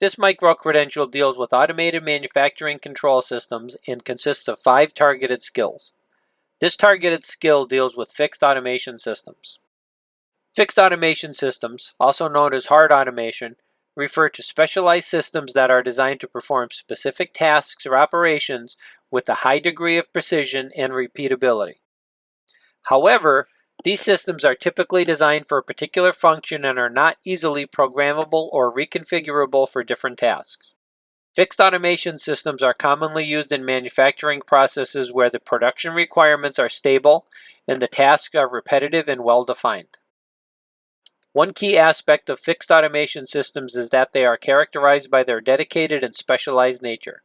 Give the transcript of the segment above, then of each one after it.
This micro-credential deals with automated manufacturing control systems and consists of 5 targeted skills. This targeted skill deals with fixed automation systems. Fixed automation systems, also known as hard automation, refer to specialized systems that are designed to perform specific tasks or operations with a high degree of precision and repeatability. However, these systems are typically designed for a particular function and are not easily programmable or reconfigurable for different tasks. Fixed automation systems are commonly used in manufacturing processes where the production requirements are stable and the tasks are repetitive and well-defined. One key aspect of fixed automation systems is that they are characterized by their dedicated and specialized nature.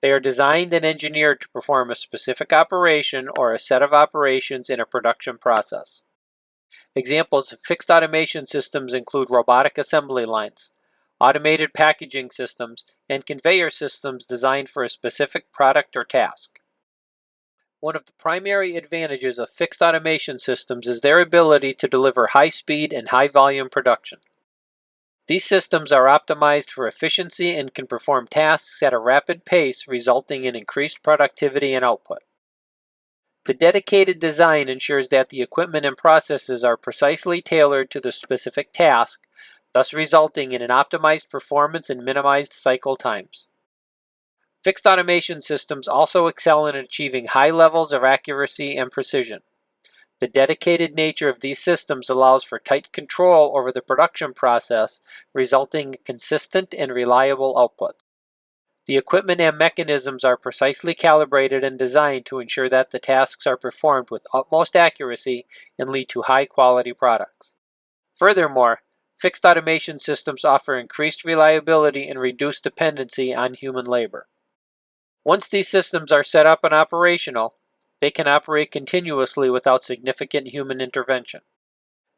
They are designed and engineered to perform a specific operation or a set of operations in a production process. Examples of fixed automation systems include robotic assembly lines, automated packaging systems, and conveyor systems designed for a specific product or task. One of the primary advantages of fixed automation systems is their ability to deliver high-speed and high-volume production. These systems are optimized for efficiency and can perform tasks at a rapid pace, resulting in increased productivity and output. The dedicated design ensures that the equipment and processes are precisely tailored to the specific task, thus resulting in an optimized performance and minimized cycle times. Fixed automation systems also excel in achieving high levels of accuracy and precision. The dedicated nature of these systems allows for tight control over the production process, resulting in consistent and reliable output. The equipment and mechanisms are precisely calibrated and designed to ensure that the tasks are performed with utmost accuracy and lead to high-quality products. Furthermore, fixed automation systems offer increased reliability and reduced dependency on human labor. Once these systems are set up and operational, they can operate continuously without significant human intervention.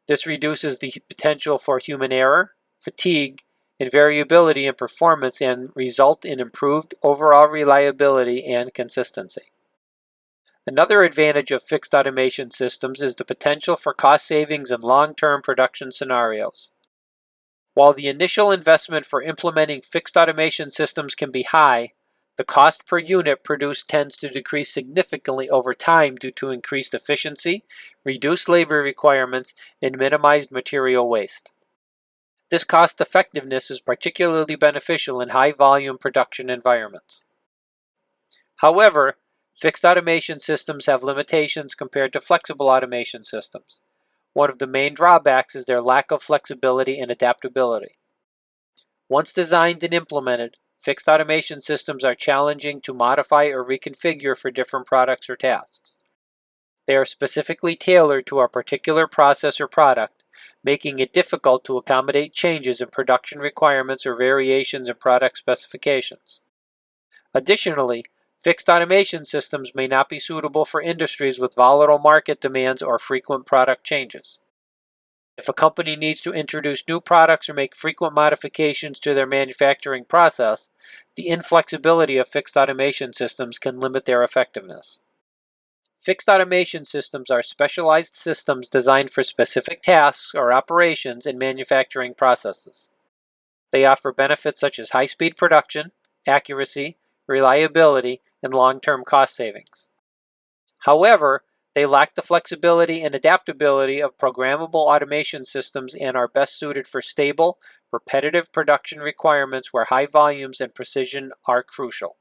This reduces the potential for human error, fatigue, and variability in performance and result in improved overall reliability and consistency. Another advantage of fixed automation systems is the potential for cost savings in long-term production scenarios. While the initial investment for implementing fixed automation systems can be high, the cost per unit produced tends to decrease significantly over time due to increased efficiency, reduced labor requirements, and minimized material waste. This cost effectiveness is particularly beneficial in high-volume production environments. However, fixed automation systems have limitations compared to flexible automation systems. One of the main drawbacks is their lack of flexibility and adaptability. Once designed and implemented, fixed automation systems are challenging to modify or reconfigure for different products or tasks. They are specifically tailored to a particular process or product, making it difficult to accommodate changes in production requirements or variations in product specifications. Additionally, fixed automation systems may not be suitable for industries with volatile market demands or frequent product changes. If a company needs to introduce new products or make frequent modifications to their manufacturing process, the inflexibility of fixed automation systems can limit their effectiveness. Fixed automation systems are specialized systems designed for specific tasks or operations in manufacturing processes. They offer benefits such as high-speed production, accuracy, reliability, and long-term cost savings. However, they lack the flexibility and adaptability of programmable automation systems and are best suited for stable, repetitive production requirements where high volumes and precision are crucial.